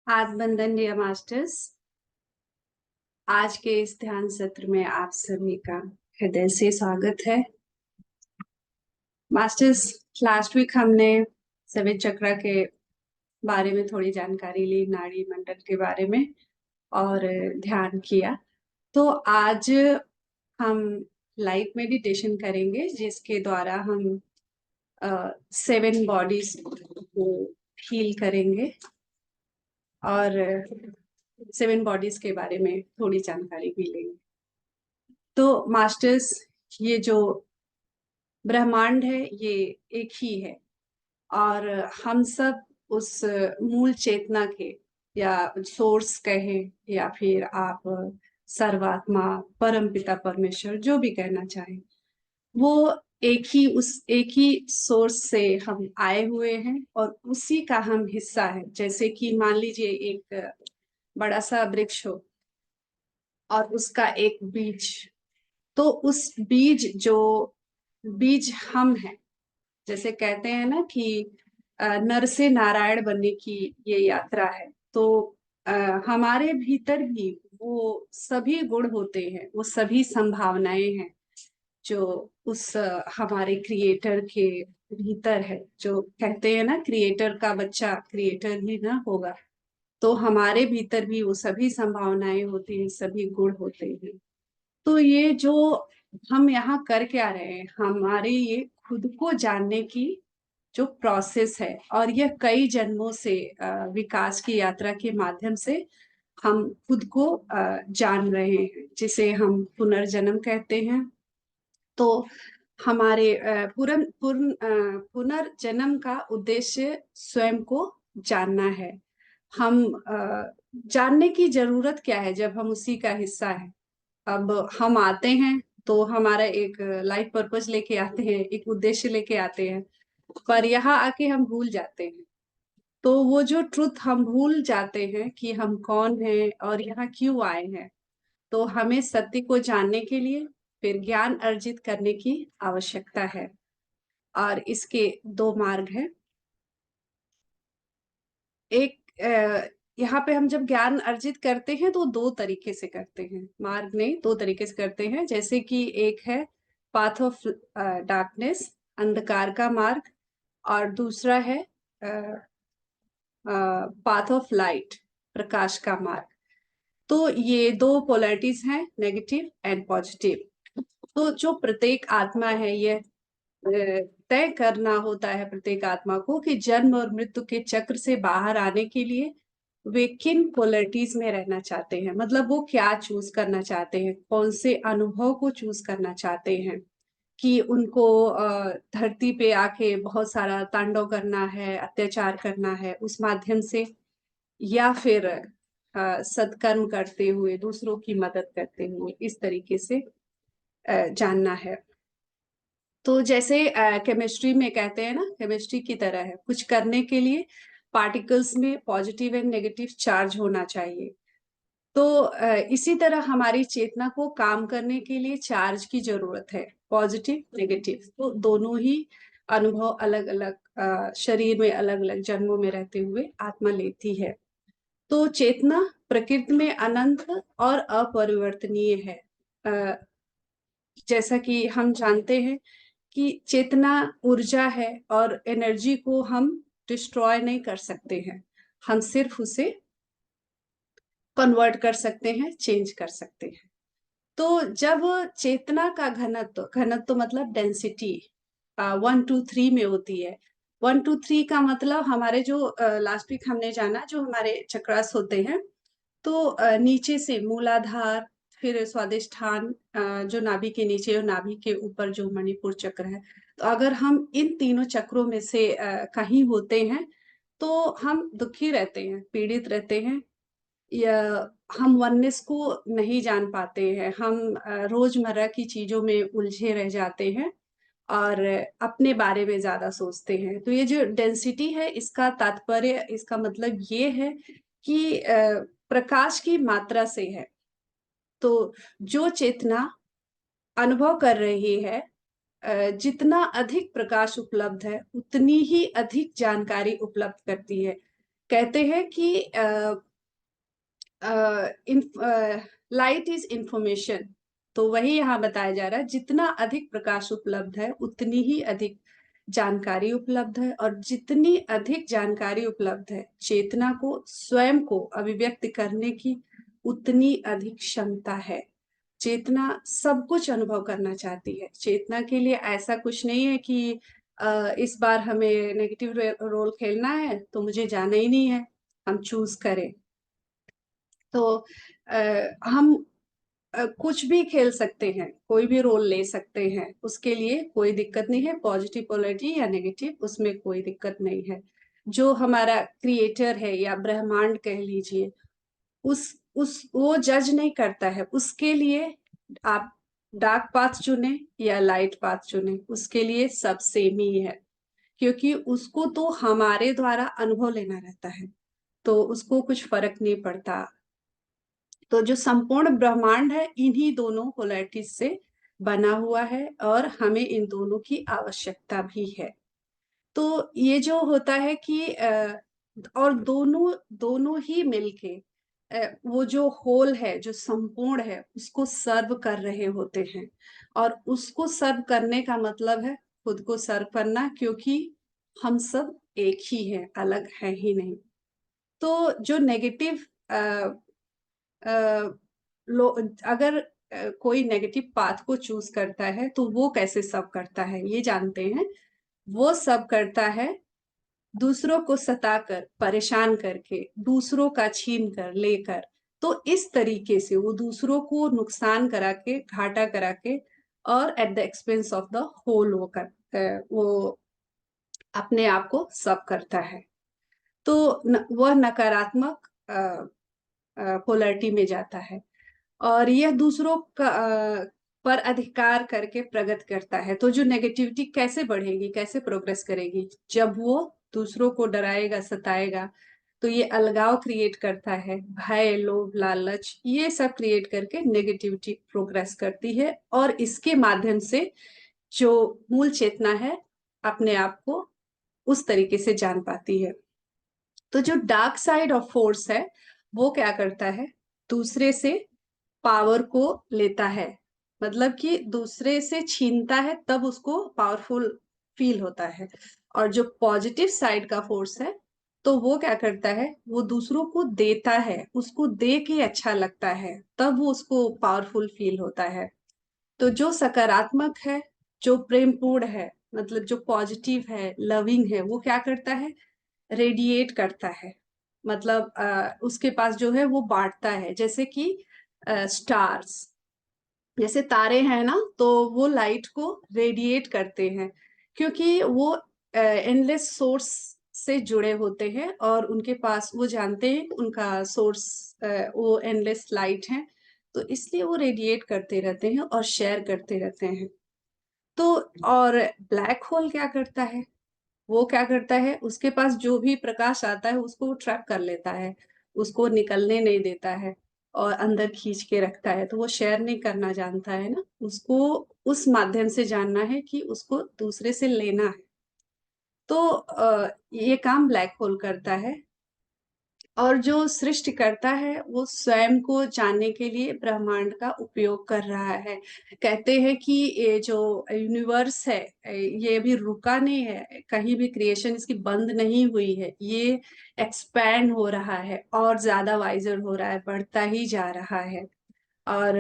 आज बंदन dear masters. आज के इस ध्यान सत्र में आप सभी का हृदय से स्वागत है। मास्टर्स, लास्ट वीक हमने सवित चक्र के बारे में थोड़ी जानकारी ली, नाड़ी मंडल के बारे में, और ध्यान किया। तो आज हम लाइट मेडिटेशन करेंगे, जिसके द्वारा हम 7 बॉडीज को हील करेंगे और 7 बॉडीज के बारे में थोड़ी जानकारी भी लेंगे। तो मास्टर्स, ये जो ब्रह्मांड है ये एक ही है, और हम सब उस मूल चेतना के, या सोर्स कहें, या फिर आप सर्वात्मा, परम पिता परमेश्वर, जो भी कहना चाहें, वो एक ही सोर्स से हम आए हुए हैं और उसी का हम हिस्सा है। जैसे कि मान लीजिए एक बड़ा सा वृक्ष हो और उसका एक बीज, तो उस बीज हम हैं। जैसे कहते हैं ना कि नर से नारायण बनने की ये यात्रा है। तो अ, हमारे भीतर भी वो सभी गुण होते हैं, वो सभी संभावनाएं हैं जो उस हमारे क्रिएटर के भीतर है। जो कहते हैं ना, क्रिएटर का बच्चा क्रिएटर ही ना होगा। तो हमारे भीतर भी वो सभी संभावनाएं होती हैं, सभी गुण होते हैं। तो ये जो हम यहाँ कर क्या रहे हैं, हमारे ये खुद को जानने की जो प्रोसेस है, और यह कई जन्मों से विकास की यात्रा के माध्यम से हम खुद को जान रहे हैं, जिसे हम पुनर्जन्म कहते हैं। तो हमारे पुनर्जन्म का उद्देश्य स्वयं को जानना है। हम जानने की जरूरत क्या है जब हम उसी का हिस्सा है। अब हम आते हैं तो हमारा एक लाइफ पर्पस लेके आते हैं, एक उद्देश्य लेके आते हैं, पर यहाँ आके हम भूल जाते हैं। तो वो जो ट्रुथ हम भूल जाते हैं कि हम कौन हैं और यहाँ क्यों आए हैं। तो हमें सत्य को जानने के लिए फिर ज्ञान अर्जित करने की आवश्यकता है, और इसके 2 मार्ग हैं। एक यहाँ पे हम जब ज्ञान अर्जित करते हैं तो 2 तरीके से करते हैं, मार्ग नहीं, 2 तरीके से करते हैं। जैसे कि एक है पाथ ऑफ डार्कनेस, अंधकार का मार्ग, और दूसरा है पाथ ऑफ लाइट, प्रकाश का मार्ग। तो ये 2 पोलैरिटीज हैं, नेगेटिव एंड पॉजिटिव। तो जो प्रत्येक आत्मा है, यह तय करना होता है प्रत्येक आत्मा को कि जन्म और मृत्यु के चक्र से बाहर आने के लिए वे किन पोलैरिटीज में रहना चाहते हैं। मतलब वो क्या चूज करना चाहते हैं, कौन से अनुभव को चूज करना चाहते हैं। कि उनको धरती पे आके बहुत सारा तांडव करना है, अत्याचार करना है उस माध्यम से, या फिर सत्कर्म करते हुए, दूसरों की मदद करते हुए, इस तरीके से जानना है। तो जैसे केमिस्ट्री में कहते हैं ना, केमिस्ट्री की तरह है, कुछ करने के लिए पार्टिकल्स में पॉजिटिव एंड नेगेटिव चार्ज होना चाहिए। तो इसी तरह हमारी चेतना को काम करने के लिए चार्ज की जरूरत है, पॉजिटिव नेगेटिव। तो दोनों ही अनुभव अलग अलग शरीर में, अलग अलग जन्मों में रहते हुए आत्मा लेती है। तो चेतना प्रकृति में अनंत और अपरिवर्तनीय है। अ, जैसा कि हम जानते हैं कि चेतना ऊर्जा है, और एनर्जी को हम डिस्ट्रॉय नहीं कर सकते हैं, हम सिर्फ उसे कन्वर्ट कर सकते हैं, चेंज कर सकते हैं। तो जब चेतना का घनत्व, घनत्व मतलब डेंसिटी 1 to 3 में होती है। 1 to 3 का मतलब हमारे जो लास्ट वीक हमने जाना, जो हमारे चक्रास होते हैं, तो नीचे से मूलाधार, फिर स्वादिष्ठान, जो नाभि के नीचे और नाभि के ऊपर जो मणिपुर चक्र है। तो अगर हम इन तीनों चक्रों में से कहीं होते हैं तो हम दुखी रहते हैं, पीड़ित रहते हैं, या हम वननेस को नहीं जान पाते हैं। हम रोजमर्रा की चीजों में उलझे रह जाते हैं और अपने बारे में ज्यादा सोचते हैं। तो ये जो डेंसिटी है, इसका तात्पर्य, इसका मतलब ये है कि प्रकाश की मात्रा से है। तो जो चेतना अनुभव कर रही है, जितना अधिक प्रकाश उपलब्ध है उतनी ही अधिक जानकारी उपलब्ध करती है। कहते हैं कि लाइट इज इंफॉर्मेशन। तो वही यहाँ बताया जा रहा है, जितना अधिक प्रकाश उपलब्ध है उतनी ही अधिक जानकारी उपलब्ध है, और जितनी अधिक जानकारी उपलब्ध है चेतना को स्वयं को अभिव्यक्त करने की उतनी अधिक क्षमता है। चेतना सब कुछ अनुभव करना चाहती है। चेतना के लिए ऐसा कुछ नहीं है कि इस बार हमें नेगेटिव रोल खेलना है तो मुझे जाना ही नहीं है, हम चूज करें। तो हम कुछ भी खेल सकते हैं, कोई भी रोल ले सकते हैं, उसके लिए कोई दिक्कत नहीं है। पॉजिटिव पोलैरिटी या नेगेटिव, उसमें कोई दिक्कत नहीं है। जो हमारा क्रिएटर है या ब्रह्मांड कह लीजिए, उस वो जज नहीं करता है। उसके लिए आप डार्क पाथ चुने या लाइट पाथ चुने, उसके लिए सब सेम ही है, क्योंकि उसको तो हमारे द्वारा अनुभव लेना रहता है, तो उसको कुछ फर्क नहीं पड़ता। तो जो संपूर्ण ब्रह्मांड है इन्हीं दोनों पोलैरिटीज से बना हुआ है, और हमें इन दोनों की आवश्यकता भी है। तो ये जो होता है कि और दोनों दोनों ही मिलके वो जो होल है, जो संपूर्ण है, उसको सर्व कर रहे होते हैं। और उसको सर्व करने का मतलब है खुद को सर्व करना, क्योंकि हम सब एक ही हैं, अलग है ही नहीं। तो जो नेगेटिव लो अगर कोई नेगेटिव पाथ को चूज करता है तो वो कैसे सब करता है ये जानते हैं। वो सब करता है दूसरों को सताकर, परेशान करके, दूसरों का छीन कर लेकर। तो इस तरीके से वो दूसरों को नुकसान करा के, घाटा करा के, और at the expense of the whole वो अपने आप को सब करता है। तो वह नकारात्मक पोलैरिटी में जाता है, और यह दूसरों का पर अधिकार करके प्रगति करता है। तो जो नेगेटिविटी कैसे बढ़ेगी, कैसे प्रोग्रेस करेगी, जब वो दूसरों को डराएगा, सताएगा। तो ये अलगाव क्रिएट करता है, भय, लोभ, लालच, ये सब क्रिएट करके नेगेटिविटी प्रोग्रेस करती है, और इसके माध्यम से जो मूल चेतना है अपने आप को उस तरीके से जान पाती है। तो जो डार्क साइड ऑफ फोर्स है वो क्या करता है, दूसरे से पावर को लेता है, मतलब कि दूसरे से छीनता है, तब उसको पावरफुल फील होता है। और जो पॉजिटिव साइड का फोर्स है, तो वो क्या करता है, वो दूसरों को देता है, उसको दे के अच्छा लगता है, तब वो उसको पावरफुल फील होता है। तो जो सकारात्मक है, जो प्रेमपूर्ण है, मतलब जो पॉजिटिव है, लविंग है, वो क्या करता है, रेडिएट करता है। मतलब उसके पास जो है वो बांटता है, जैसे कि स्टार्स, जैसे तारे हैं ना, तो वो लाइट को रेडिएट करते हैं, क्योंकि वो एंडलेस सोर्स से जुड़े होते हैं, और उनके पास वो जानते हैं उनका सोर्स वो एंडलेस लाइट है। तो इसलिए वो रेडिएट करते रहते हैं और शेयर करते रहते हैं। तो और ब्लैक होल क्या करता है, वो क्या करता है, उसके पास जो भी प्रकाश आता है उसको वो ट्रैप कर लेता है, उसको निकलने नहीं देता है, और अंदर खींच के रखता है। तो वो शेयर नहीं करना जानता है ना, उसको उस माध्यम से जानना है कि उसको दूसरे से लेना है। तो ये काम ब्लैक होल करता है। और जो सृष्टि करता है वो स्वयं को जानने के लिए ब्रह्मांड का उपयोग कर रहा है। कहते हैं कि ये जो यूनिवर्स है ये अभी रुका नहीं है, कहीं भी क्रिएशन इसकी बंद नहीं हुई है, ये एक्सपैंड हो रहा है और ज्यादा वाइजर हो रहा है, बढ़ता ही जा रहा है। और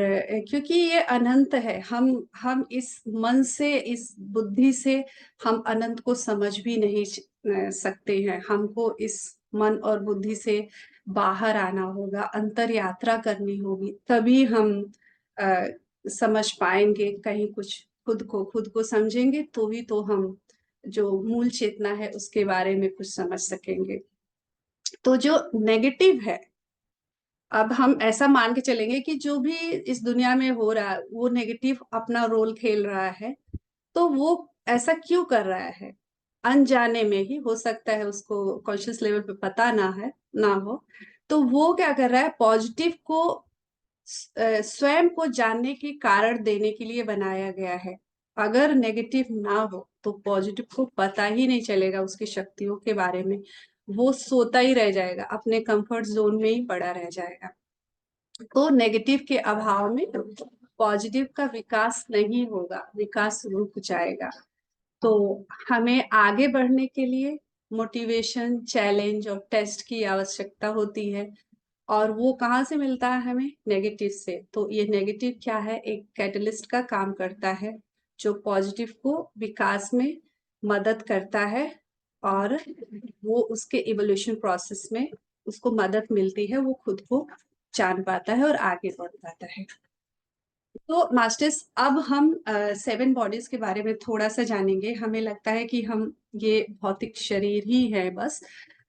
क्योंकि ये अनंत है, हम इस मन से, इस बुद्धि से हम अनंत को समझ भी नहीं सकते हैं। हमको इस मन और बुद्धि से बाहर आना होगा, अंतर यात्रा करनी होगी, तभी हम अ, समझ पाएंगे कहीं कुछ। खुद को समझेंगे तो ही तो हम जो मूल चेतना है उसके बारे में कुछ समझ सकेंगे। तो जो नेगेटिव है, अब हम ऐसा मान के चलेंगे कि जो भी इस दुनिया में हो रहा है वो नेगेटिव अपना रोल खेल रहा है, तो वो ऐसा क्यों कर रहा है, अनजाने में ही हो सकता है, उसको कॉन्शियस लेवल पे पता ना हो। तो वो क्या कर रहा है, पॉजिटिव को स्वयं को जानने के कारण देने के लिए बनाया गया है। अगर नेगेटिव ना हो तो पॉजिटिव को पता ही नहीं चलेगा उसकी शक्तियों के बारे में, वो सोता ही रह जाएगा, अपने कंफर्ट जोन में ही पड़ा रह जाएगा। तो नेगेटिव के अभाव में पॉजिटिव का विकास नहीं होगा, विकास रुक जाएगा। तो हमें आगे बढ़ने के लिए मोटिवेशन, चैलेंज और टेस्ट की आवश्यकता होती है। और वो कहाँ से मिलता है हमें? नेगेटिव से। तो ये नेगेटिव क्या है? एक कैटलिस्ट का काम करता है जो पॉजिटिव को विकास में मदद करता है, और वो उसके इवोल्यूशन प्रोसेस में उसको मदद मिलती है, वो खुद को जान पाता है और आगे बढ़ पाता है। तो मास्टर्स, अब हम 7 बॉडीज के बारे में थोड़ा सा जानेंगे। हमें लगता है कि हम ये भौतिक शरीर ही है बस,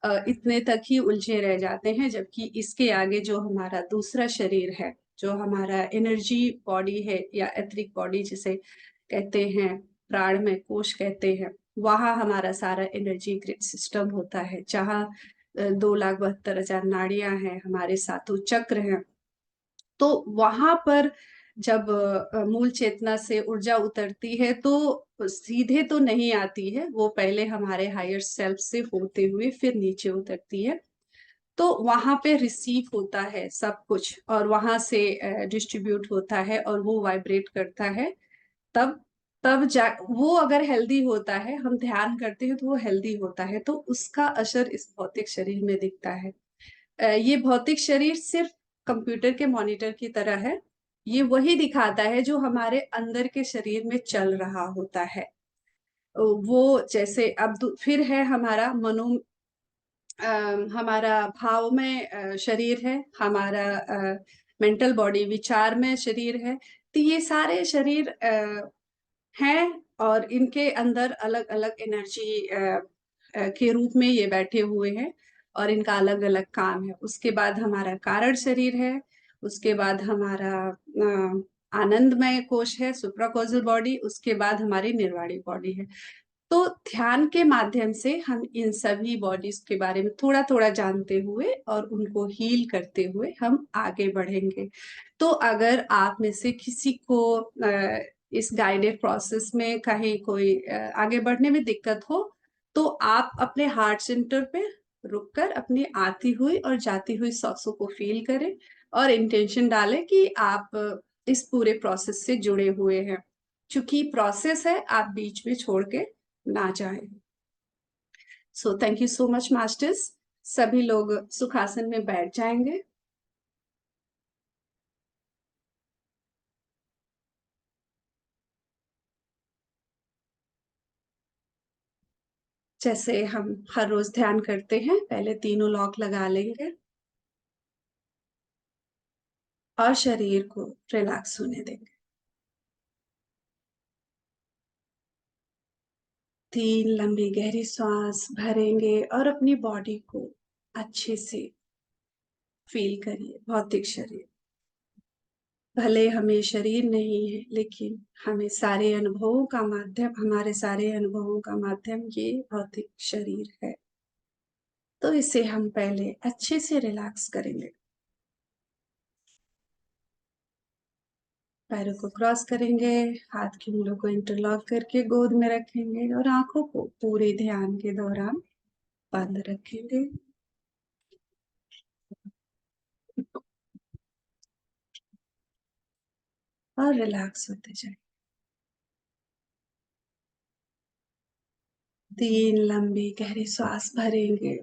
इतने तक ही उलझे रह जाते हैं, जबकि इसके आगे जो हमारा दूसरा शरीर है, जो हमारा एनर्जी बॉडी है या एथरिक बॉडी जिसे कहते हैं, प्राणमय कोश कहते हैं, वहाँ हमारा सारा एनर्जी ग्रिड सिस्टम होता है, जहाँ 2,72,000 नाड़ियां हैं, हमारे सातों चक्र हैं। तो वहां पर जब मूल चेतना से ऊर्जा उतरती है तो सीधे तो नहीं आती है, वो पहले हमारे हायर सेल्फ से होते हुए फिर नीचे उतरती है। तो वहां पे रिसीव होता है सब कुछ, और वहां से डिस्ट्रीब्यूट होता है, और वो वाइब्रेट करता है। तब तब जा वो अगर हेल्दी होता है, हम ध्यान करते हैं तो वो हेल्दी होता है, तो उसका असर इस भौतिक शरीर में दिखता है। ये भौतिक शरीर सिर्फ कंप्यूटर के मॉनिटर की तरह है। ये वही दिखाता है जो हमारे अंदर के शरीर में चल रहा होता है। वो जैसे अब फिर है हमारा हमारा भाव में शरीर है, हमारा मेंटल बॉडी विचार में शरीर है। तो ये सारे शरीर हैं, और इनके अंदर अलग अलग एनर्जी के रूप में ये बैठे हुए हैं, और इनका अलग अलग काम है। उसके बाद हमारा कारण शरीर है, उसके बाद हमारा आनंदमय कोश है, सुप्राकॉजल बॉडी, उसके बाद हमारी निर्वाणी बॉडी है। तो ध्यान के माध्यम से हम इन सभी बॉडीज के बारे में थोड़ा थोड़ा जानते हुए और उनको हील करते हुए हम आगे बढ़ेंगे। तो अगर आप में से किसी को इस गाइडेड प्रोसेस में कहीं कोई आगे बढ़ने में दिक्कत हो, तो आप अपने हार्ट सेंटर पे रुककर अपनी आती हुई और जाती हुई सांसों को फील करें, और इंटेंशन डालें कि आप इस पूरे प्रोसेस से जुड़े हुए हैं। चूंकि प्रोसेस है, आप बीच में छोड़ के ना जाए। So thank you so much masters. सभी लोग सुखासन में बैठ जाएंगे। जैसे हम हर रोज ध्यान करते हैं, पहले तीनों लॉक लगा लेंगे और शरीर को रिलैक्स होने देंगे। 3 लंबी गहरी सांस भरेंगे और अपनी बॉडी को अच्छे से फील करिए। भौतिक शरीर, भले हमें शरीर नहीं है, लेकिन हमें सारे अनुभवों का माध्यम, हमारे सारे अनुभवों का माध्यम ये भौतिक शरीर है। तो इसे हम पहले अच्छे से रिलैक्स करेंगे। पैरों को क्रॉस करेंगे, हाथ की उंगलियों को इंटरलॉक करके गोद में रखेंगे, और आंखों को पूरे ध्यान के दौरान बंद रखेंगे। और रिलैक्स होते जाए। 3 लंबी गहरी सांस भरेंगे,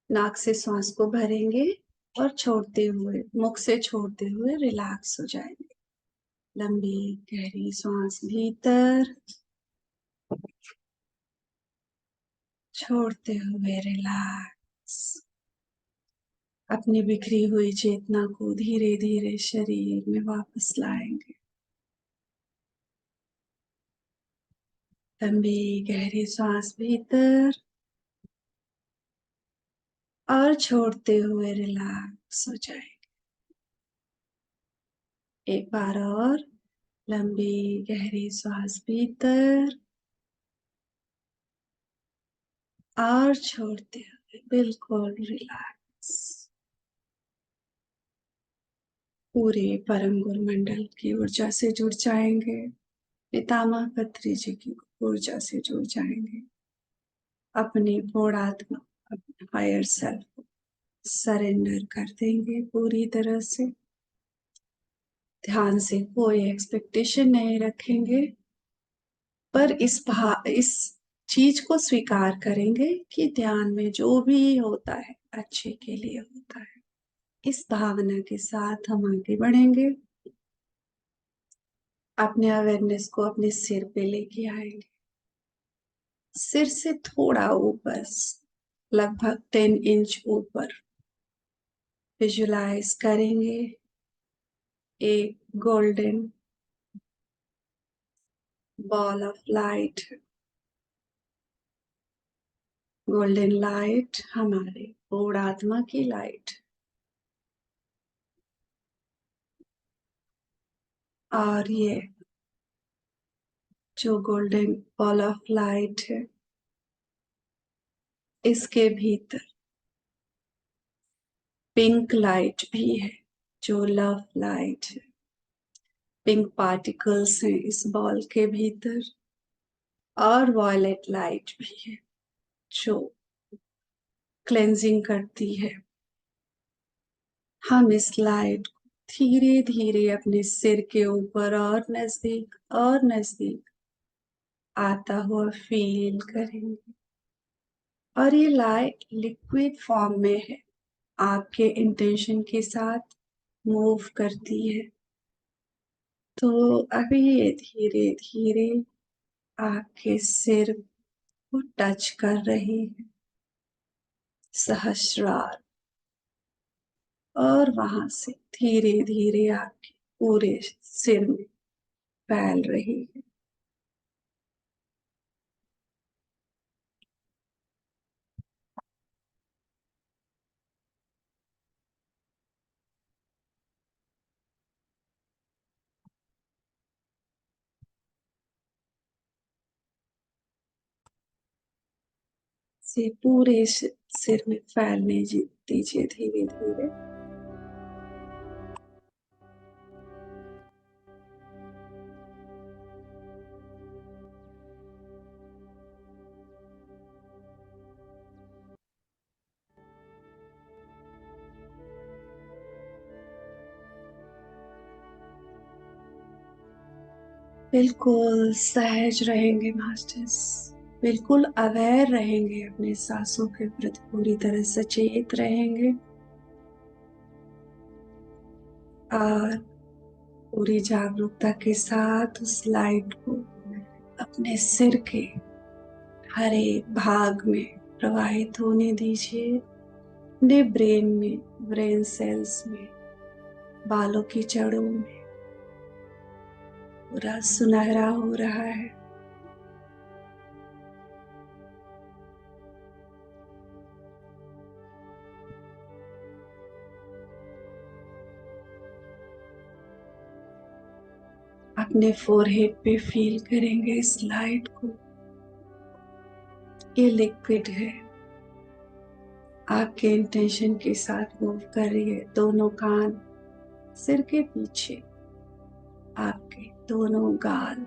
नाक से सांस को भरेंगे और छोड़ते हुए, मुख से छोड़ते हुए रिलैक्स हो जाएंगे। लंबी गहरी सांस भीतर, छोड़ते हुए रिलैक्स। अपनी बिखरी हुई चेतना को धीरे धीरे शरीर में वापस लाएंगे। लंबी गहरी सांस भीतर और छोड़ते हुए रिलैक्स हो जाएंगे। एक बार और, लंबी गहरी सांस भीतर और छोड़ते हुए बिल्कुल रिलैक्स। पूरे परम गुरु मंडल की ऊर्जा से जुड़ जाएंगे, पितामह पत्री जी की ऊर्जा से जुड़ जाएंगे। अपनी पूर्ण आत्मा, अपने हायर सेल्फ को सरेंडर कर देंगे पूरी तरह से। ध्यान से कोई एक्सपेक्टेशन नहीं रखेंगे, पर इस चीज को स्वीकार करेंगे कि ध्यान में जो भी होता है अच्छे के लिए होता है। इस भावना के साथ हम आगे बढ़ेंगे। अपने अवेयरनेस को अपने सिर पे लेके आएंगे, सिर से थोड़ा ऊपर, लगभग 10 इंच ऊपर विजुलाइज करेंगे एक golden ball of light. Golden light हमारे पूर्ण आत्मा की लाइट, और ये जो गोल्डन बॉल ऑफ लाइट है, इसके भीतर पिंक लाइट भी है, जो लव लाइट है। पिंक पार्टिकल्स हैं इस बॉल के भीतर, और वॉयलेट लाइट भी है जो क्लेंजिंग करती है। हम इस लाइट को धीरे धीरे अपने सिर के ऊपर और नजदीक आता हुआ फील करेंगे। और ये लाइट लिक्विड फॉर्म में है, आपके इंटेंशन के साथ मूव करती है। तो अभी ये धीरे धीरे आपके सिर को टच कर रही है, सहस्रार, और वहां से धीरे धीरे आपके पूरे सिर में फैल रही है। से पूरे सिर में फैलने दीजिए धीरे धीरे। बिल्कुल सहज रहेंगे मास्टर्स, बिल्कुल अवेयर रहेंगे, अपने सांसों के प्रति पूरी तरह सचेत रहेंगे, और पूरी जागरूकता के साथ उस लाइट को अपने सिर के हर एक भाग में प्रवाहित होने दीजिए। अपने ब्रेन में, ब्रेन सेल्स में, बालों की जड़ों में पूरा सुनहरा हो रहा है। अपने फोरहेड पे फील करेंगे इस लाइट को। ये लिक्विड है, आपके इंटेंशन के साथ मूव कर रही है। दोनों कान सिर के पीछे, आपके दोनों गाल,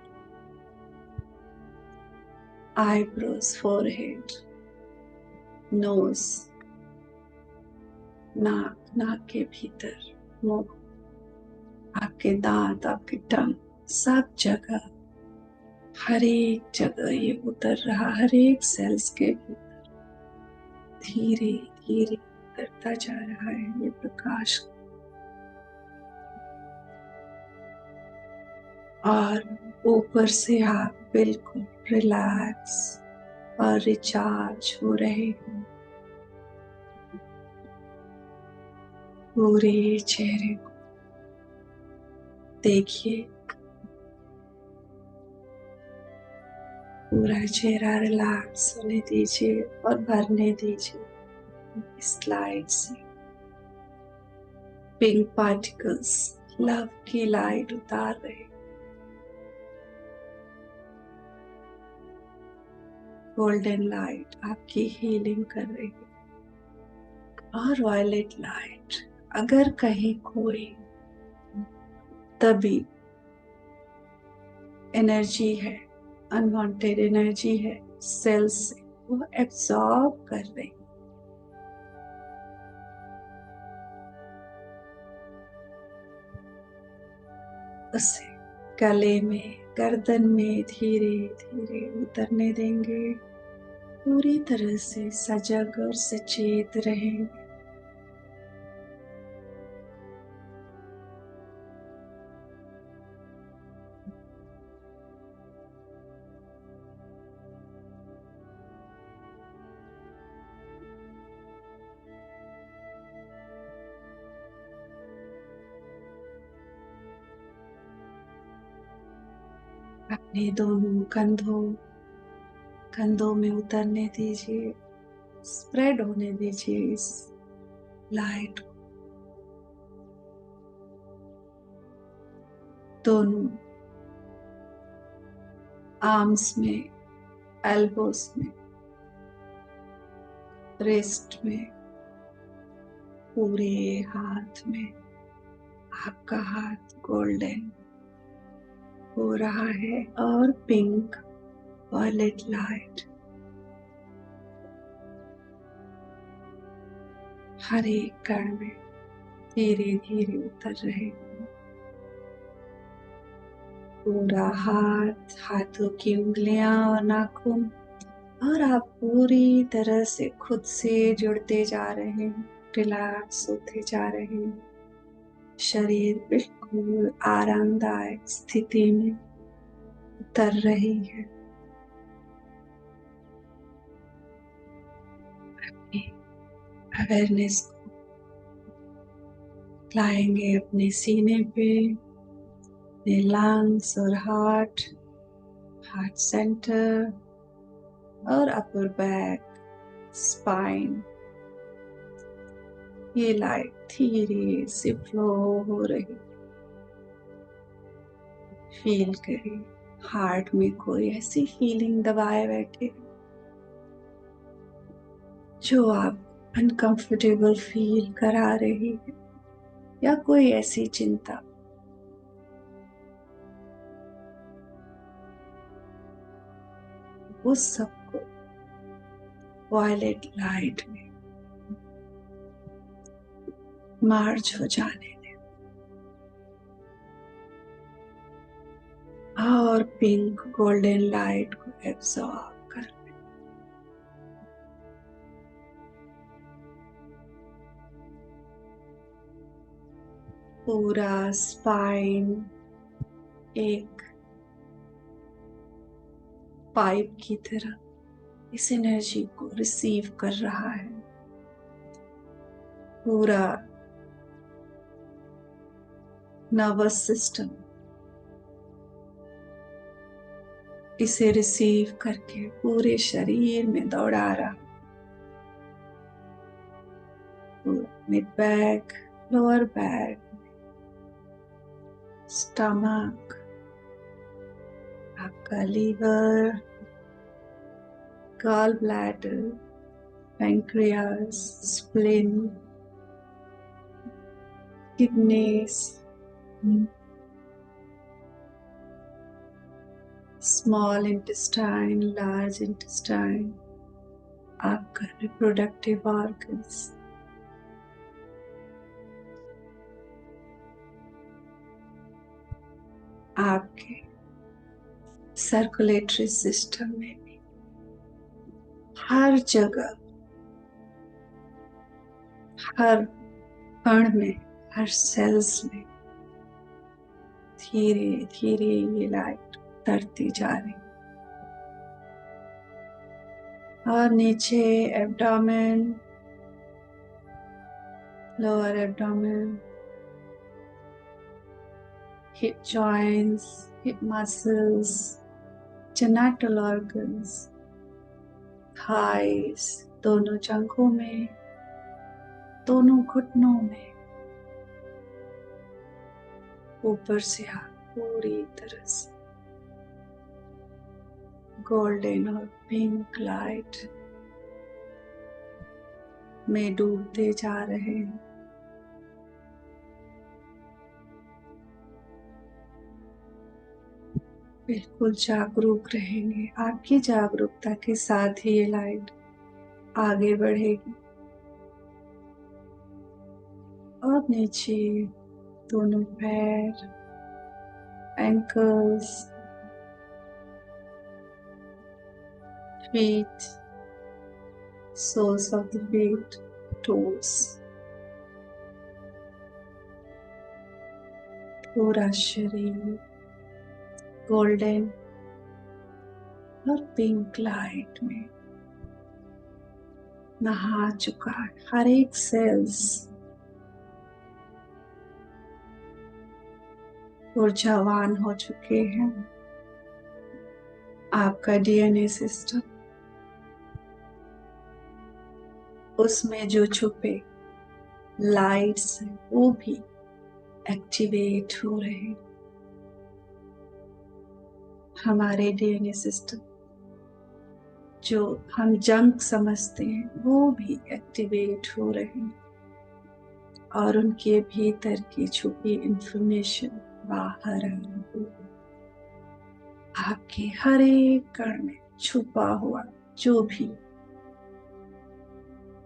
आईब्रोज, फोरहेड, नोज, नाक, नाक के भीतर, मुंह, आपके दांत, आपके टंग, सब जगह, हर एक जगह ये उतर रहा, हर एक सेल्स के भीतर धीरे धीरे उतरता जा रहा है ये प्रकाश। और ऊपर से आप बिल्कुल रिलैक्स और रिचार्ज हो रहे हैं। पूरे चेहरे को देखिए, पूरा चेहरा रिलैक्स होने दीजिए और भरने दीजिए इस लाइट से। पिंक पार्टिकल्स लव की लाइट उतार रहे, गोल्डन लाइट आपकी हीलिंग कर रही है, और वायलेट लाइट अगर कहीं कोई तभी एनर्जी है, अनवांटेड एनर्जी है, सेल्स से को एब्जॉर्ब कर रही। उसे गले में, गर्दन में धीरे धीरे उतरने देंगे। पूरी तरह से सजग और सचेत रहेंगे। अपने दोनों कंधों में उतरने दीजिए। स्प्रेड होने दीजिए इस लाइट को। दोनों आर्म्स में, एल्बोस में, रिस्ट में, पूरे हाथ में। आपका हाथ गोल्डन हो रहा है और पिंक वायलेट लाइट हर एक कण में धीरे धीरे उतर रहे। पूरा हाथ, हाथों की उंगलियां और नाखून, और आप पूरी तरह से खुद से जुड़ते जा रहे हैं, रिलैक्स होते जा रहे हैं। शरीर बिल्कुल आरामदायक स्थिति में उतर रही है। अवेयरनेस को लाएंगे अपने सीने पे, अपने लंग्स और हार्ट सेंटर और अपर बैक, स्पाइन। ये लाइट धीरे से फ्लो हो रही। फील करिए हार्ट में कोई ऐसी फीलिंग दबाए बैठे जो आप अनकंफर्टेबल फील करा रही है, या कोई ऐसी चिंता। उस सबको वायलेट लाइट में मार्च हो जाने दें और पिंक गोल्डन लाइट को एब्जॉर्ब कर लें। पूरा स्पाइन एक पाइप की तरह इस एनर्जी को रिसीव कर रहा है। पूरा नर्वस सिस्टम इसे रिसीव करके पूरे शरीर में दौड़ा रहा। Mid back, lower back, stomach, आपका liver, gall bladder, pancreas, spleen, kidneys, small intestine, large intestine, आपका रिप्रोडक्टिव ऑर्गन्स, आपके सर्कुलेटरी सिस्टम में भी हर जगह, हर कण में, हर सेल्स में धीरे धीरे ये लाइट उतरती जा रही। और नीचे abdomen, lower abdomen, hip joints, hip muscles, genital organs, thighs, दोनों जंघों में, दोनों घुटनों में, ऊपर से हाथ पूरी तरह से गोल्डन और पिंक लाइट में डूबते जा रहे हैं। बिल्कुल जागरूक रहेंगे। आपकी जागरूकता के साथ ही ये लाइट आगे बढ़ेगी। और नीचे दोनों पैर, ankles, feet, soles of the feet, toes, पूरा शरीर गोल्डन और पिंक लाइट में नहा चुका है। हर एक सेल्स ऊर्जावान हो चुके हैं। आपका डीएनए सिस्टम, उसमें जो छुपे लाइट्स हैं वो भी एक्टिवेट हो रहे हैं। हमारे डीएनए सिस्टम जो हम जंक समझते हैं वो भी एक्टिवेट हो रहे हैं और उनके भीतर की छुपी इंफॉर्मेशन बाहर आ रही है। आपके हर एक कण में छुपा हुआ जो भी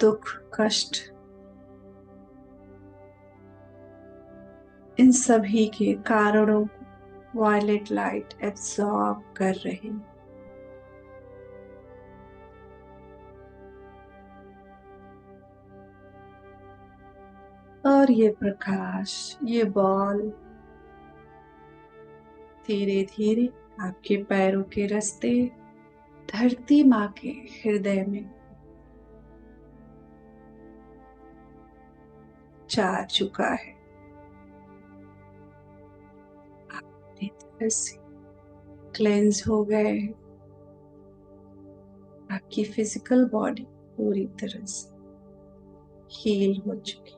दुख, कष्ट, इन सभी के कारणों को वायलेट लाइट एब्सॉर्ब कर रही है। और ये प्रकाश, ये बॉल धीरे धीरे आपके पैरों के रास्ते धरती माँ के हृदय में जा चुका है। आप पूरी तरह से क्लेंज हो गए। आपकी फिजिकल बॉडी पूरी तरह से हील हो चुकी।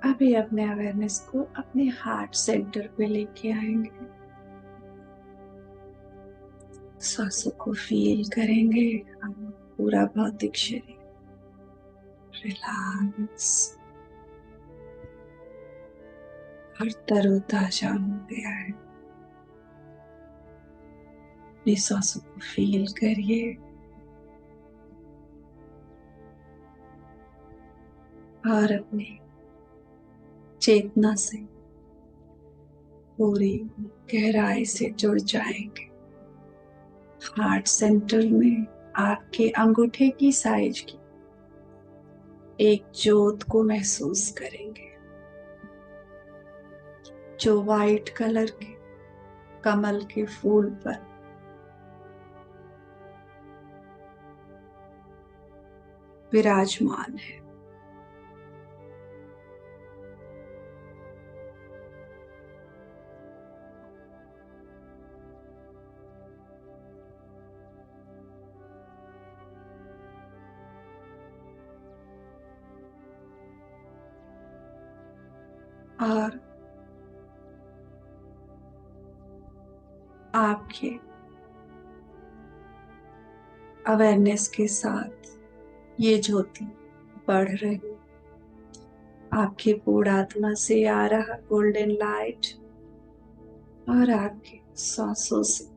अभी अपने अवेयरनेस को अपने हार्ट सेंटर पे लेके आएंगे। सांसों को फील करेंगे। हम पूरा भौतिक शरीर रिलैक्स और तरोताजा हो गया है। अपनी सांसों को फील करिए और अपनी चेतना से पूरी गहराई से जुड़ जाएंगे। हार्ट सेंटर में आपके अंगूठे की साइज की एक ज्योत को महसूस करेंगे जो वाइट कलर के कमल के फूल पर विराजमान है। और आपके अवेयरनेस के साथ ये ज्योति बढ़ रही। आपके पूर्ण आत्मा से आ रहा गोल्डन लाइट और आपके सांसों से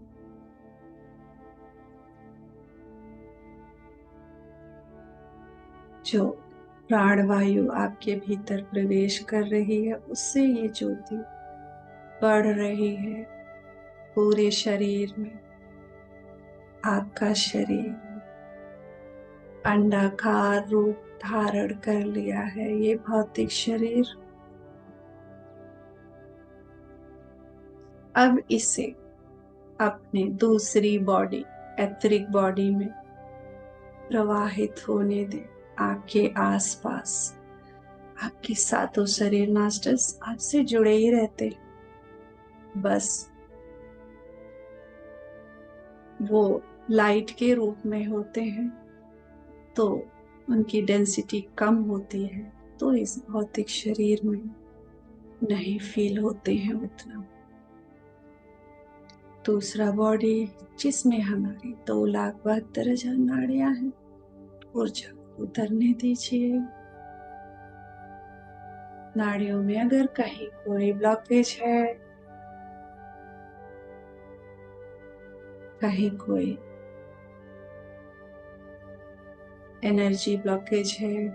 जो प्राणवायु आपके भीतर प्रवेश कर रही है उससे ये ज्योति बढ़ रही है पूरे शरीर में। आपका शरीर अंडाकार रूप धारण कर लिया है। ये भौतिक शरीर अब इसे अपने दूसरी बॉडी, एथरिक बॉडी में प्रवाहित होने दें। आपके आसपास आपके सातों शरीर मास्टर्स आपसे जुड़े ही रहते हैं। बस वो लाइट के रूप में होते हैं तो उनकी डेंसिटी कम होती है, तो इस भौतिक शरीर में नहीं फील होते हैं उतना। दूसरा बॉडी जिसमें हमारी 2,72,000 नाड़ियां हैं, ऊर्जा उतरने दीजिए। नाड़ियों में अगर कहीं कोई ब्लॉकेज है, कहीं कोई एनर्जी ब्लॉकेज है,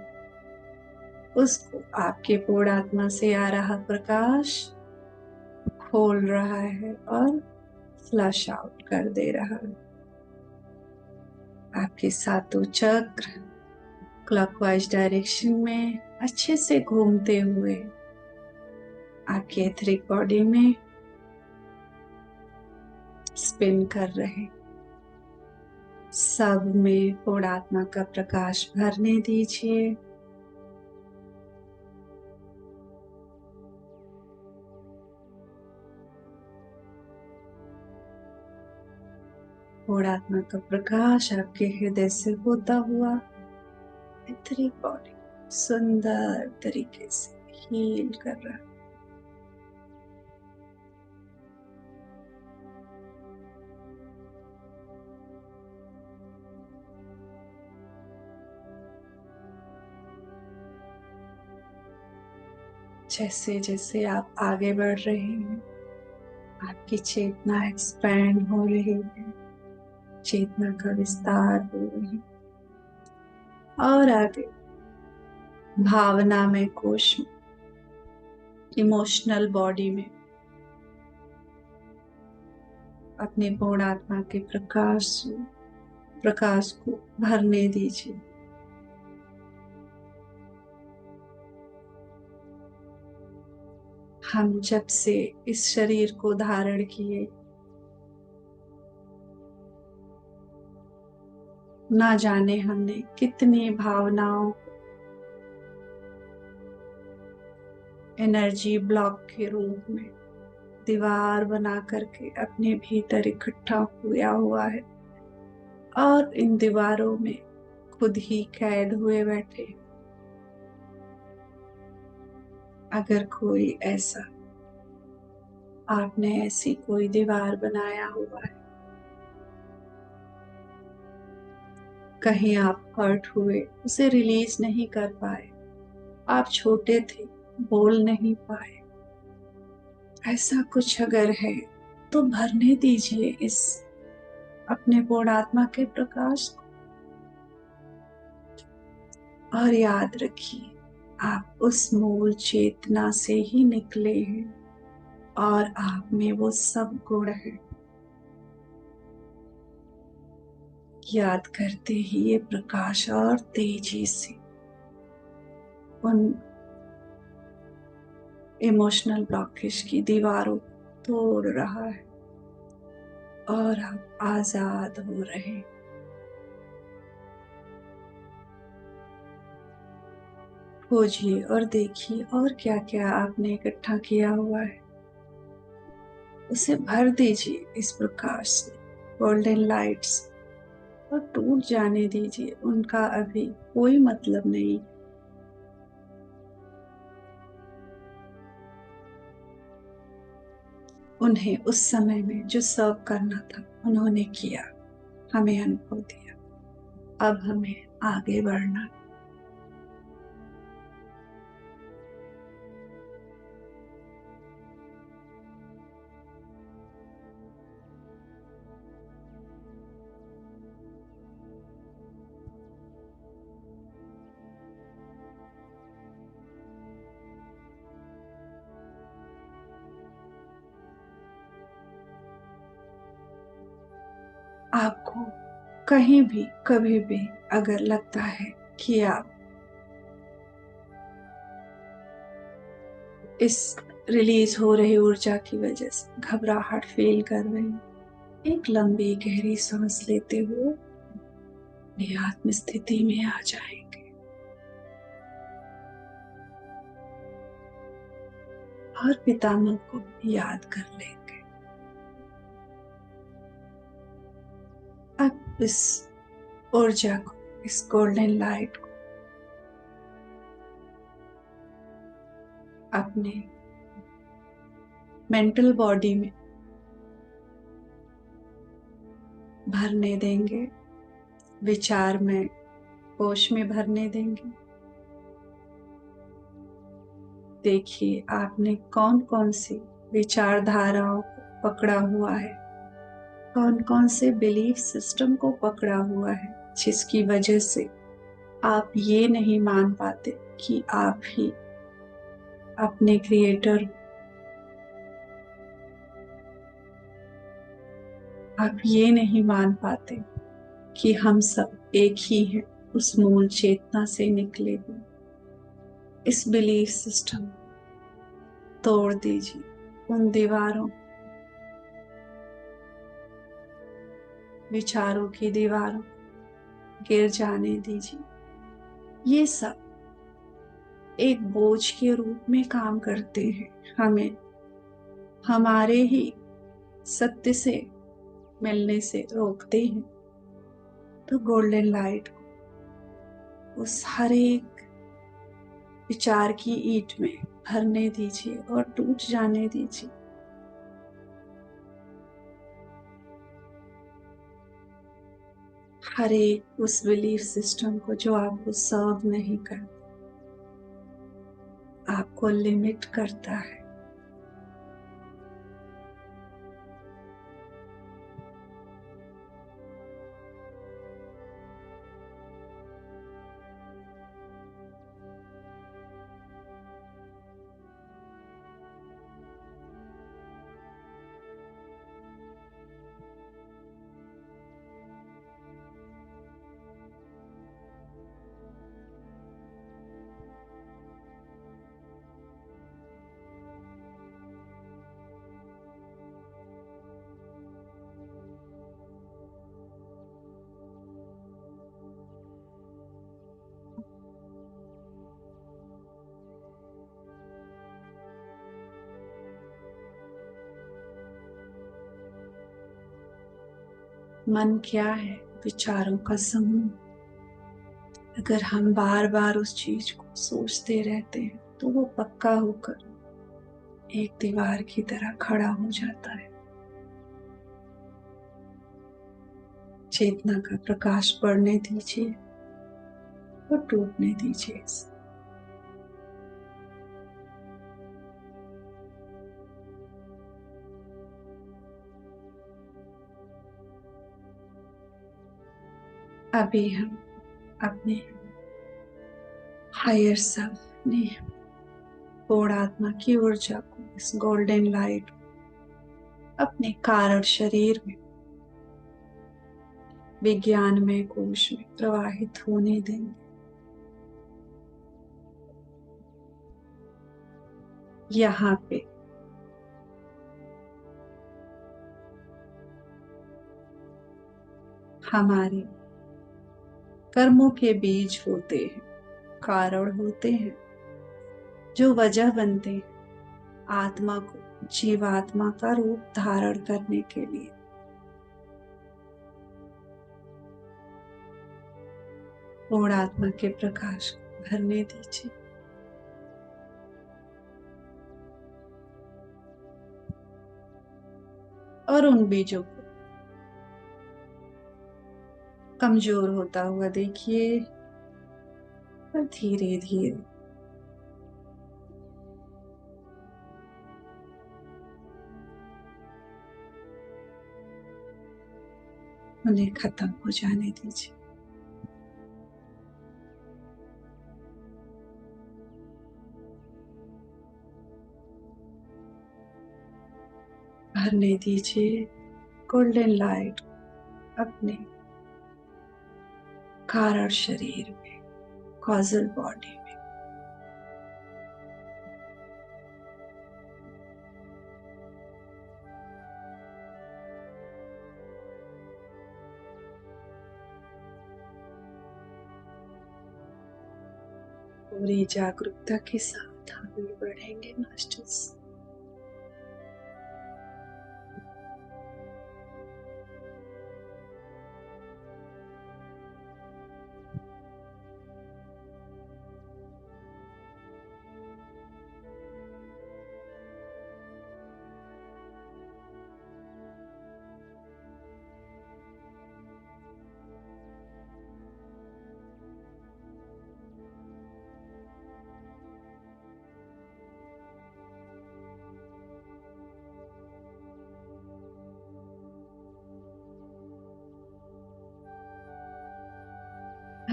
उसको आपके पूर्ण आत्मा से आ रहा प्रकाश खोल रहा है और फ्लश आउट कर दे रहा है। आपके सातों चक्र क्लॉकवाइज डायरेक्शन में अच्छे से घूमते हुए आपके एथरिक बॉडी में स्पिन कर रहे। सब में पूर्ण आत्मा का प्रकाश भरने दीजिए। पूर्ण आत्मा का प्रकाश आपके हृदय से होता हुआ एथरिक बॉडी सुंदर तरीके से हील कर रहा है। जैसे जैसे आप आगे बढ़ रहे हैं, आपकी चेतना एक्सपैंड हो रही है, चेतना का विस्तार हो रही है और आगे भावना में, कोश में, इमोशनल बॉडी में अपने पूर्ण आत्मा के प्रकाश को भरने दीजिए। हम जब से इस शरीर को धारण किए, ना जाने हमने कितनी भावनाओं, एनर्जी ब्लॉक के रूप में दीवार बना करके अपने भीतर इकट्ठा किया हुआ है और इन दीवारों में खुद ही कैद हुए बैठे। अगर कोई ऐसा, आपने ऐसी कोई दीवार बनाया हुआ है, कहीं आप हर्ट हुए, उसे रिलीज नहीं कर पाए, आप छोटे थे, बोल नहीं पाए, ऐसा कुछ अगर है तो भरने दीजिए इस अपने पूर्ण आत्मा के प्रकाश को। और याद रखिए, आप उस मूल चेतना से ही निकले हैं और आप में वो सब गुण है। याद करते ही ये प्रकाश और तेजी से उन इमोशनल ब्लॉकेज की दीवारों को तोड़ रहा है और आप आजाद हो रहे हैं। खोजिए और देखिए और क्या क्या आपने इकट्ठा किया हुआ है, उसे भर दीजिए इस प्रकाश से, गोल्डन लाइट्स, और टूट जाने दीजिए। उनका अभी कोई मतलब नहीं। उन्हें उस समय में जो सर्व करना था उन्होंने किया, हमें अनुभव दिया। अब हमें आगे बढ़ना। आपको कहीं भी कभी भी अगर लगता है कि आप इस रिलीज हो रही ऊर्जा की वजह से घबराहट फील कर रहे हैं, एक लंबी गहरी सांस लेते हुए अपनी आत्म स्थिति में आ जाएंगे और पितामह को याद कर लेंगे। अब इस ऊर्जा को इस गोल्डन लाइट को अपने मेंटल बॉडी में भरने देंगे, विचार में, कोश में भरने देंगे। देखिए आपने कौन कौन सी विचारधाराओं को पकड़ा हुआ है, कौन कौन से बिलीफ सिस्टम को पकड़ा हुआ है, जिसकी वजह से आप ये नहीं मान पाते कि आप ही अपने क्रिएटर, आप ये नहीं मान पाते कि हम सब एक ही हैं, उस मूल चेतना से निकले हुए। इस बिलीफ सिस्टम तोड़ दीजिए, उन दीवारों, विचारों की दीवारों गिर जाने दीजिए। ये सब एक बोझ के रूप में काम करते हैं, हमें हमारे ही सत्य से मिलने से रोकते हैं। तो गोल्डन लाइट को उस हर एक विचार की ईंट में भरने दीजिए और टूट जाने दीजिए। हर एक उस बिलीफ सिस्टम को जो आपको सर्व नहीं करता, आपको लिमिट करता है। मन क्या है? विचारों का समूह। अगर हम बार बार उस चीज को सोचते रहते हैं तो वो पक्का होकर एक दीवार की तरह खड़ा हो जाता है। चेतना का प्रकाश पड़ने दीजिए और टूटने दीजिए। अभी हम अपने हायर सेल्फ ने पूर्ण आत्मा की ऊर्जा को, इस गोल्डन लाइट अपने कारण शरीर में, विज्ञान में, कोश में प्रवाहित होने देंगे। यहाँ पे हमारे कर्मों के बीज होते हैं, कारण होते हैं, जो वजह बनते हैं आत्मा को जीवात्मा का रूप धारण करने के लिए। पूर्ण आत्मा के प्रकाश को भरने दीजिए। और उन बीजों को कमजोर होता हुआ देखिए और धीरे धीरे उन्हें खत्म हो जाने दीजिए। भरने दीजिए गोल्डन लाइट अपने कारण शरीर में, कॉजल बॉडी में। पूरी जागरूकता के साथ आगे बढ़ेंगे मास्टर्स।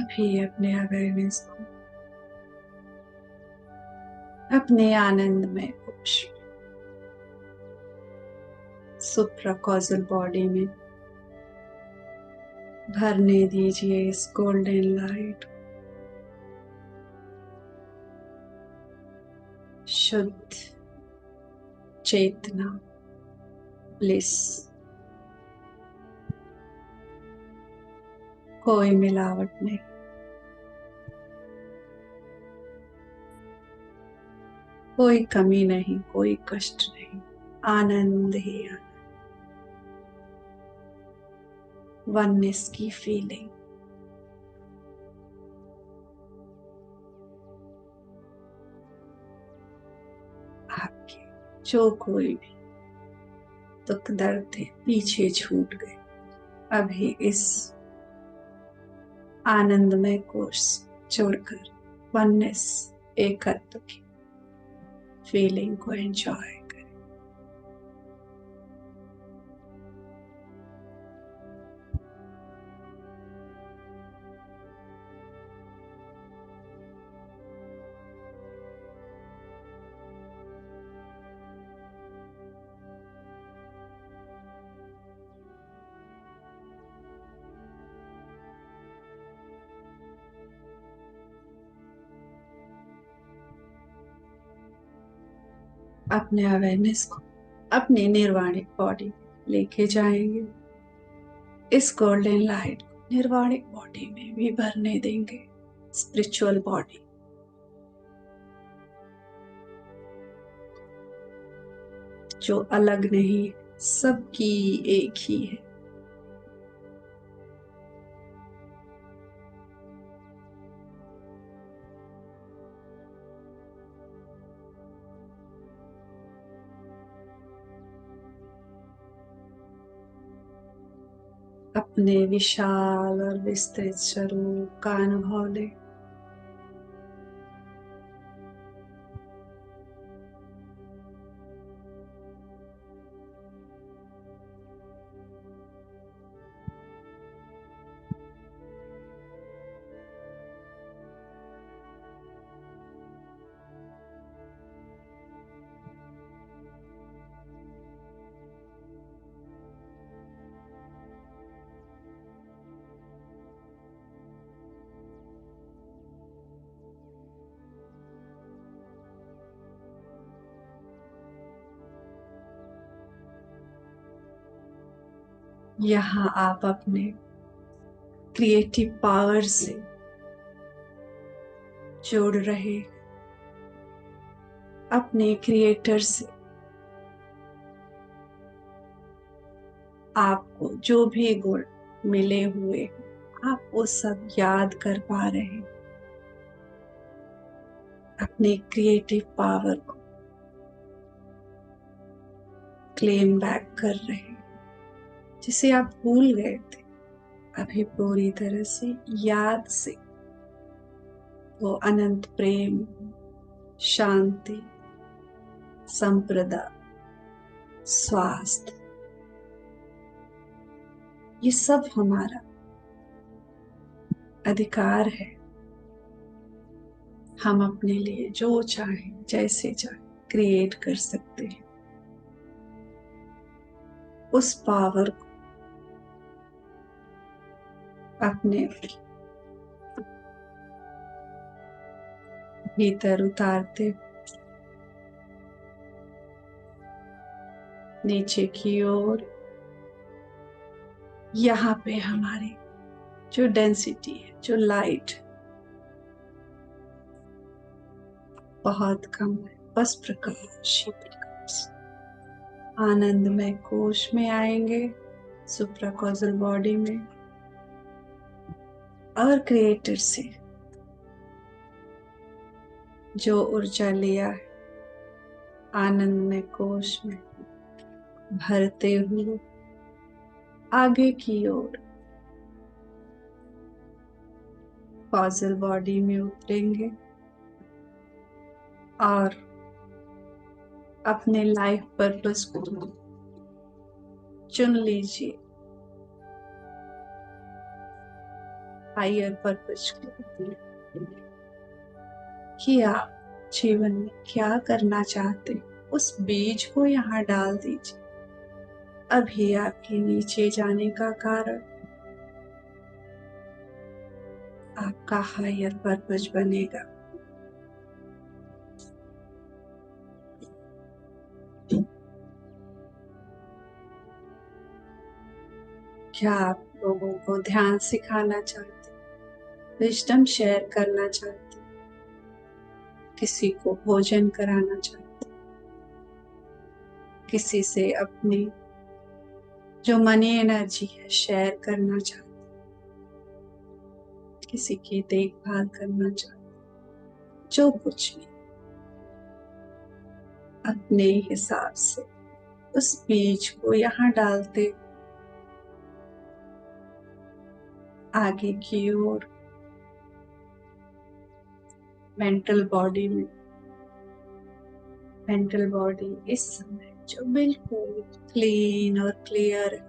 अभी अपने अवेयरनेस को अपने आनंद में कोश सुप्राकॉजल बॉडी में भरने दीजिए इस गोल्डन लाइट। शुद्ध चेतना, ब्लिस, कोई मिलावट नहीं, कोई कमी नहीं, कोई कष्ट नहीं, आनंद ही आनंद, वननेस की फीलिंग। आपके जो कोई भी दुख दर्द थे पीछे छूट गए। अभी इस आनंदमय कोष जोड़कर वननेस, एकत्व की फीलिंग को एंजॉय करें। अपने अवेयरनेस को अपने निर्वाणिक बॉडी लेके जाएंगे। इस गोल्डन लाइट को निर्वाणिक बॉडी में भी भरने देंगे। स्पिरिचुअल बॉडी जो अलग नहीं, सबकी एक ही है। अपने विशाल और विस्तृत स्वरूप का अनुभव लें। यहाँ आप अपने क्रिएटिव पावर से जोड़ रहे, अपने क्रिएटर से आपको जो भी गुण मिले हुए आप वो सब याद कर पा रहे हैं। अपने क्रिएटिव पावर को क्लेम बैक कर रहे हैं, जिसे आप भूल गए थे। अभी पूरी तरह से याद से वो अनंत प्रेम, शांति, संप्रदा, स्वास्थ्य, ये सब हमारा अधिकार है। हम अपने लिए जो चाहें जैसे चाहें क्रिएट कर सकते हैं। उस पावर को अपने भीतर उतारते नीचे की ओर, यहाँ पे हमारी जो डेंसिटी है, जो लाइट बहुत कम है, बस प्रकाश ही प्रकाश। आनंदमय कोश में आएंगे, सुप्राकॉजल बॉडी में, और क्रिएटर से जो ऊर्जा लिया है आनंदमय कोश में भरते हुए आगे की ओर कॉजल बॉडी में उतरेंगे और अपने लाइफ पर्पस को चुन लीजिए। हायर पर्पस कि आप जीवन में क्या करना चाहते हैं, उस बीज को यहाँ डाल दीजिए। अभी आपके नीचे जाने का कारण आपका हायर पर्पस बनेगा। क्या आप लोगों को ध्यान सिखाना चाहते, विजडम शेयर करना चाहते, किसी को भोजन कराना चाहते, किसी से अपनी जो मनी एनर्जी है शेयर करना चाहते, किसी की देखभाल करना चाहते, जो कुछ भी अपने हिसाब से उस बीज को यहाँ डालते आगे की ओर मेंटल बॉडी इस समय जो बिल्कुल क्लीन और क्लियर है,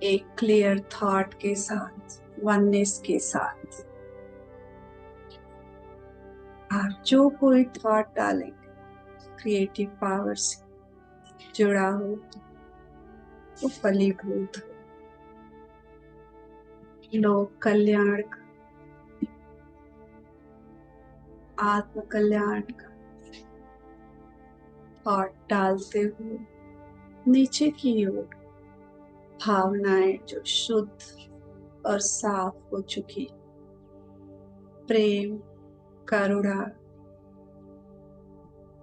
एक क्लियर थॉट के साथ, वननेस के साथ आप जो कोई थॉट डालेंगे क्रिएटिव पावर से जुड़ा हो वो फलीभूत हो। लोक कल्याण का, आत्म कल्याण का थॉट डालते हुए नीचे की ओर भावनाएं जो शुद्ध और साफ हो चुकी, प्रेम, करुणा,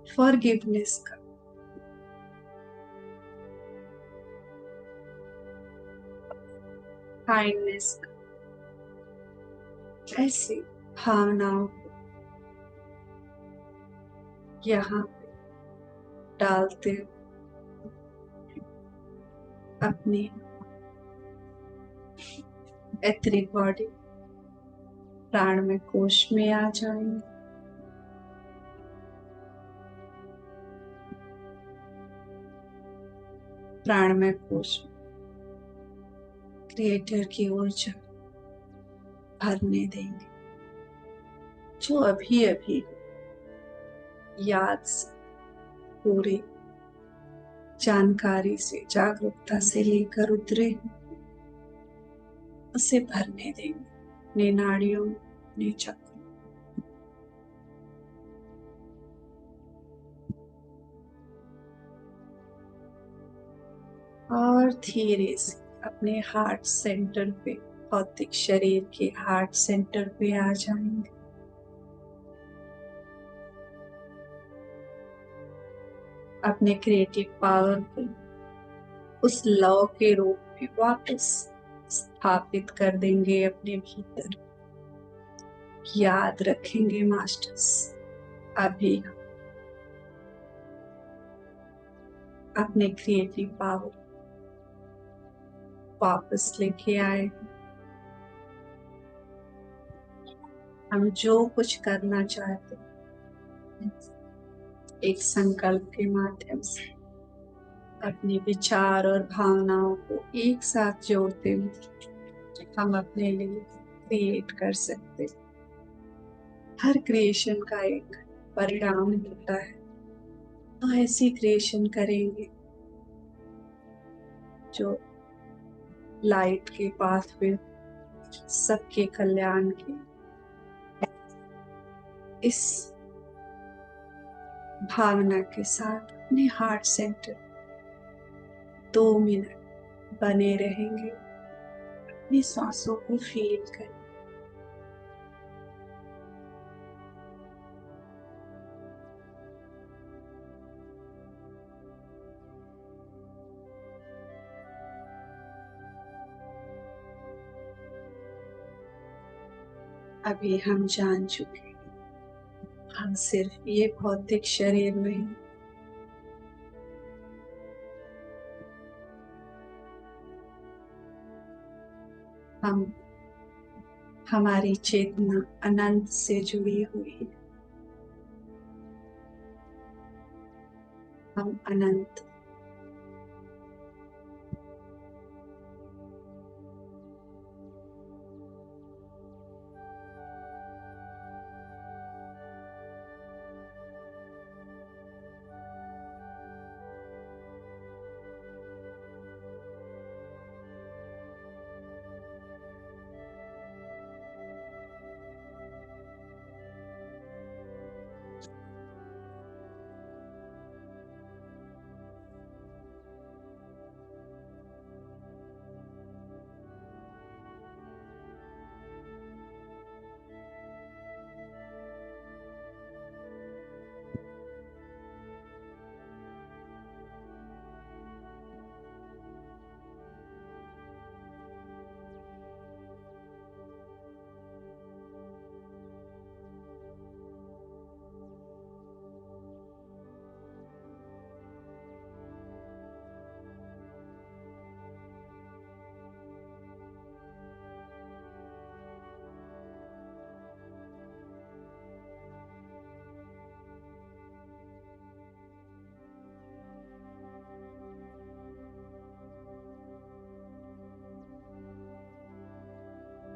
फॉरगिवनेस का, काइंडनेस का, ऐसी भावनाओं को यहाँ पे डालते हुए अपनी एथरिक बॉडी प्राण में कोश में आ जाएंगे। प्राण में कोश क्रिएटर की ऊर्जा भरने देंगे, जो अभी अभी याद से, पूरी जानकारी से, जागरूकता से लेकर उतरे उसे भरने देंगे अपने नाड़ियों, अपने चक्र। और धीरे से अपने हार्ट सेंटर पे, भौतिक शरीर के हार्ट सेंटर पे आ जाएंगे। अपने क्रिएटिव पावर को उस लव के रूप में वापस स्थापित कर देंगे अपने भीतर। याद रखेंगे मास्टर्स, अभी अपने क्रिएटिव पावर वापस लेके आए। हम जो कुछ करना चाहते एक संकल्प के माध्यम से अपने विचार और भावनाओं को एक साथ जोड़ते हुए हम अपने लिए क्रिएट कर सकते। हर क्रिएशन का एक परिणाम होता है, तो ऐसी क्रिएशन करेंगे जो लाइट के पाथ में सबके कल्याण के इस भावना के साथ अपने हार्ट सेंटर 2 मिनट बने रहेंगे। अपनी सांसों को फील करें। अभी हम जान चुके, हम सिर्फ ये भौतिक शरीर में ही हम, हमारी चेतना अनंत से जुड़ी हुई है। हम अनंत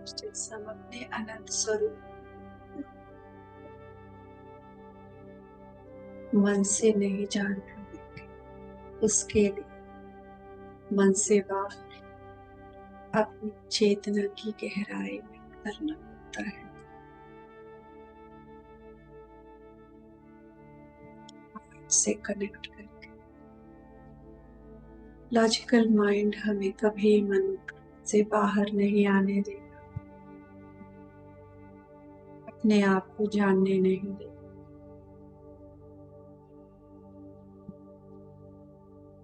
हम अपने अनंत स्वरूप मन से नहीं जान पाएंगे, उसके लिए मन से बाहर अपनी चेतना की गहराई में करना पड़ता है। से कनेक्ट करके लॉजिकल माइंड हमें कभी मन से बाहर नहीं आने देगा, अपने आप को जानने नहीं देगा।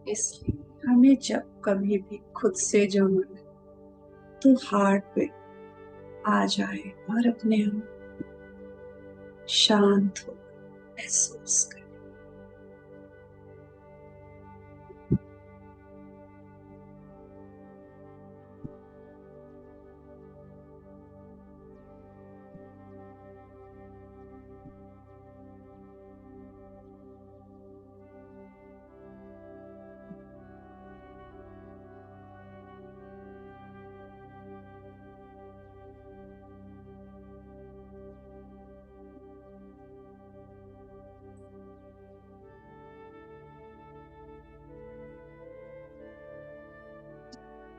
इसलिए हमें जब कभी भी खुद से जो मन तो हार्ट पे आ जाए और अपने आप शांत हो महसूस करें।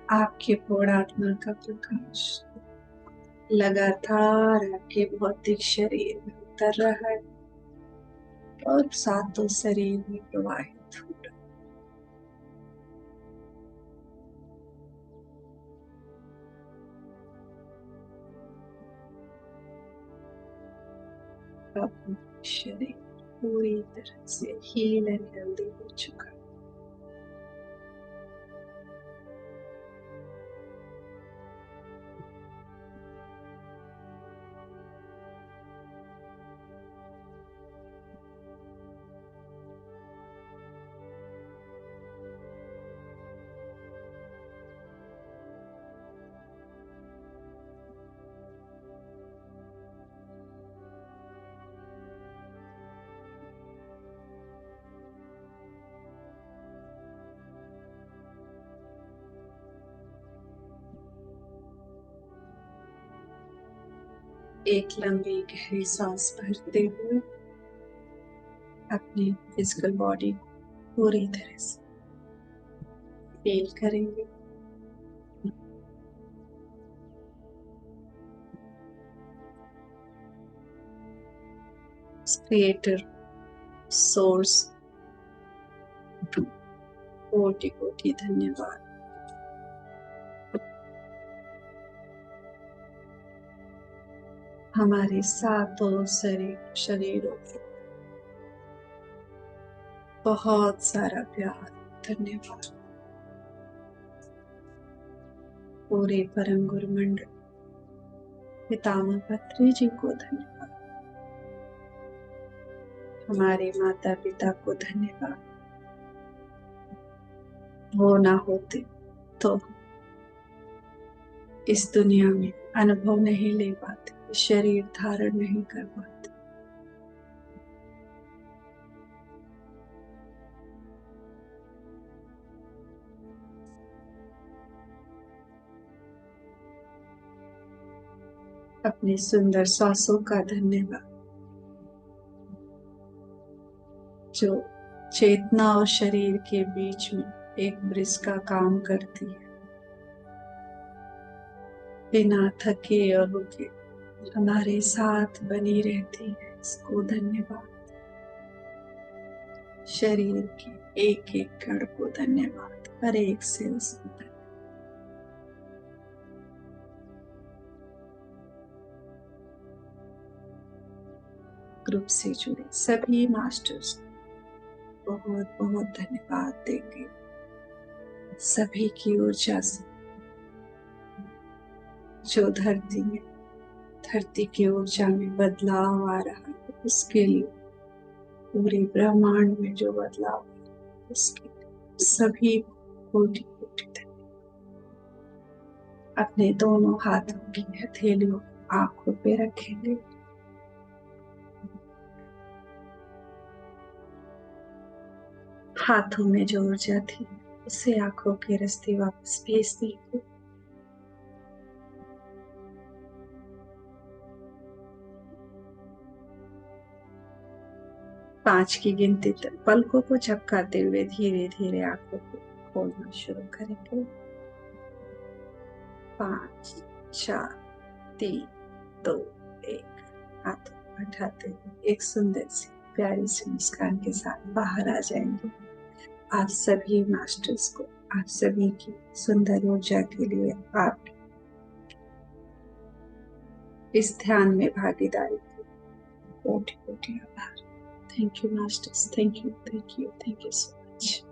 आपके पूर्ण आत्मा का प्रकाश लगातार आपके भौतिक शरीर में उतर रहा है और सातों शरीर में प्रवाहित हो रहा है। अब शरीर पूरी तरह से हील एंड हेल्दी हो चुका है। एक लंबी गहरी सांस भरते हुए अपनी फिजिकल बॉडी को पूरी तरह से फील करेंगे। क्रिएटर सोर्स कोटि कोटि धन्यवाद। हमारे सातों शरीरों को बहुत सारा प्यार, धन्यवाद। पूरे परम गुरु मंडल पितामह पत्री जी को धन्यवाद। हमारे माता पिता को धन्यवाद। वो ना होते तो इस दुनिया में अनुभव नहीं ले पाते, शरीर धारण नहीं कर पाते। अपने सुंदर सांसों का धन्यवाद जो चेतना और शरीर के बीच में एक ब्रिज का काम करती है, बिना थके और रुके हमारे साथ बनी रहती है। इसको धन्यवाद। शरीर के एक एक कण को धन्यवाद, हर एक सेल्स को धन्यवाद। ग्रुप से जुड़े सभी मास्टर्स को बहुत बहुत धन्यवाद देंगे। सभी की ऊर्जा से जो धरती की ऊर्जा में बदलाव आ रहा है, उसके लिए पूरे ब्रह्मांड में जो बदलाव है उसके लिए सभी कोटि कोटि धन्यवाद। अपने दोनों हाथों की हथेलियों आंखों पे रखेंगे। हाथों में जो ऊर्जा थी उसे आंखों के रास्ते वापस भेज दीजिए। 5 की गिनती तक पलकों को झपकाते हुए धीरे धीरे आंखों को खोलना शुरू करेंगे। 5, 4, 3, 2, 1। हाथ उठाते हुए एक सुंदर सी प्यारी सी मुस्कान के साथ बाहर आ जाएंगे। आप सभी मास्टर्स को, आप सभी की सुंदर ऊर्जा के लिए, आप इस ध्यान में भागीदारी के कोटि कोटि आभार। Thank you masters, thank you so much.